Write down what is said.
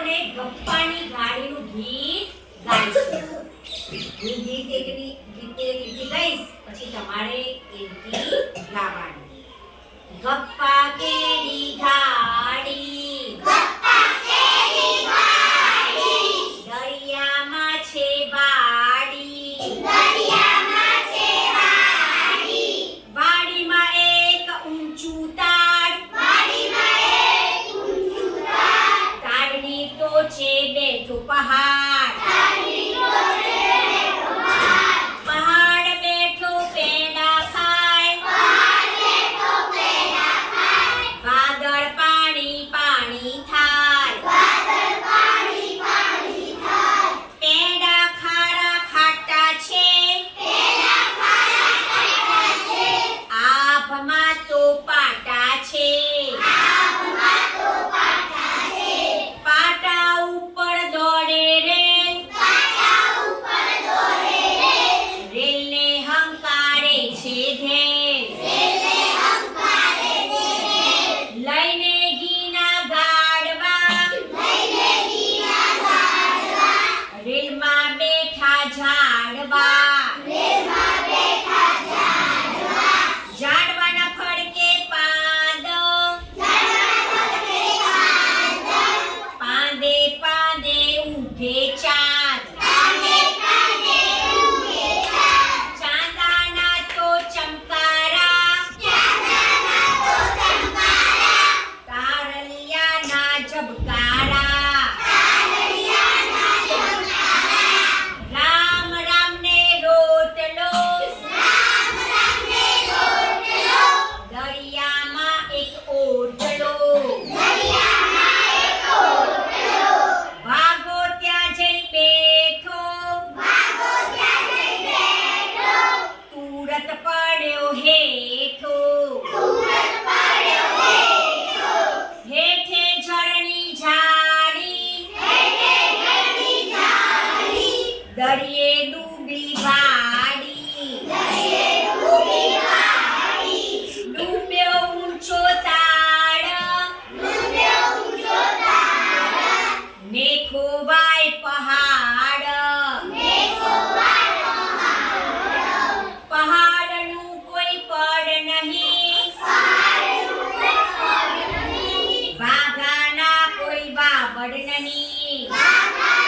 આપણે ગપ્પાની ગાડીનું ગીત ગાઈશું. હું ગીત એક લીટી ગાઈશ, પછી તમારે એ ગીત ગાવાનું. ગપ્પા કેરી ગાડી, ગપ્પા કેરી ગાડી, દરિયામાં છે વાડી, દરિયામાં છે વાડી, વાડીમાં એક ઊંચું તાડ, વાડીમાં એક ઊંચું તાડ, તાડની ટોચે બેઠો પહાડ, તાડની ટોચે બેઠો પહાડ, પહાડ બેઠો પેડા ખાય, પહાડ બેઠો પેડા ખાય, વાદળ પાણી પાણી થાય, વાદળ પાણી પાણી થાય, પેડા ખારા ખાટા છે, પેડા ખારા ખાટા છે, આભમાં તો પાટા છે, આભમાં તો પાટા છે, પાટા ઉપર દોડે રેલ, પાટા ઉપર દોડે રેલ, રેલને હંકારે છે ધેલ, રેલને હંકારે છે રેલ, લઈને ઘીના ગાડવા, લઈને ઘીના ગાડવા, રેલમાં બેઠા ઝાડવા, રેલમાં બેઠા ઝાડવા, ઝાડવાના ફડકે પાંદ, ઝાડવાના ફડકે પાંદ, પાંદે પાંદે ઉઠે ચાંદ, પાંદે પાંદે ઉગે ચાંદ, ચાંદાના તો ચમકારા, ચાંદના તો ચમકારા, તારલિયાના ઝબકારા, તારલિયાના ઝબકારા, રામ રામને રોટલો, રામ રામને રોટલો, દરિયામાં એક ઓટલો, દરિયામાં એક ઓટલો, વાઘો ત્યાં જઈ બેઠો, વાઘો ત્યાં જઈ બેઠો, તુરત પડ્યો હેઠો, તુરત પડ્યો હેઠો, હેઠે ઝરણી જાડી, હેઠે ઝરણી જાડી, દરિયે ડૂબી વાડી, દરિયે ડૂબી વાડી, ડૂબ્યો ઊંચો તાડ, ડૂબ્યો ઊંચો તાડ, ને ખોવાય પહાડ, મેઘો વાળો પહાડ, પહાડનું કોઈ પડ નહીં, પહાડનું કોઈ પડ નહીં, વાઘાના કોઈ વાવડ નહીં, વાઘાના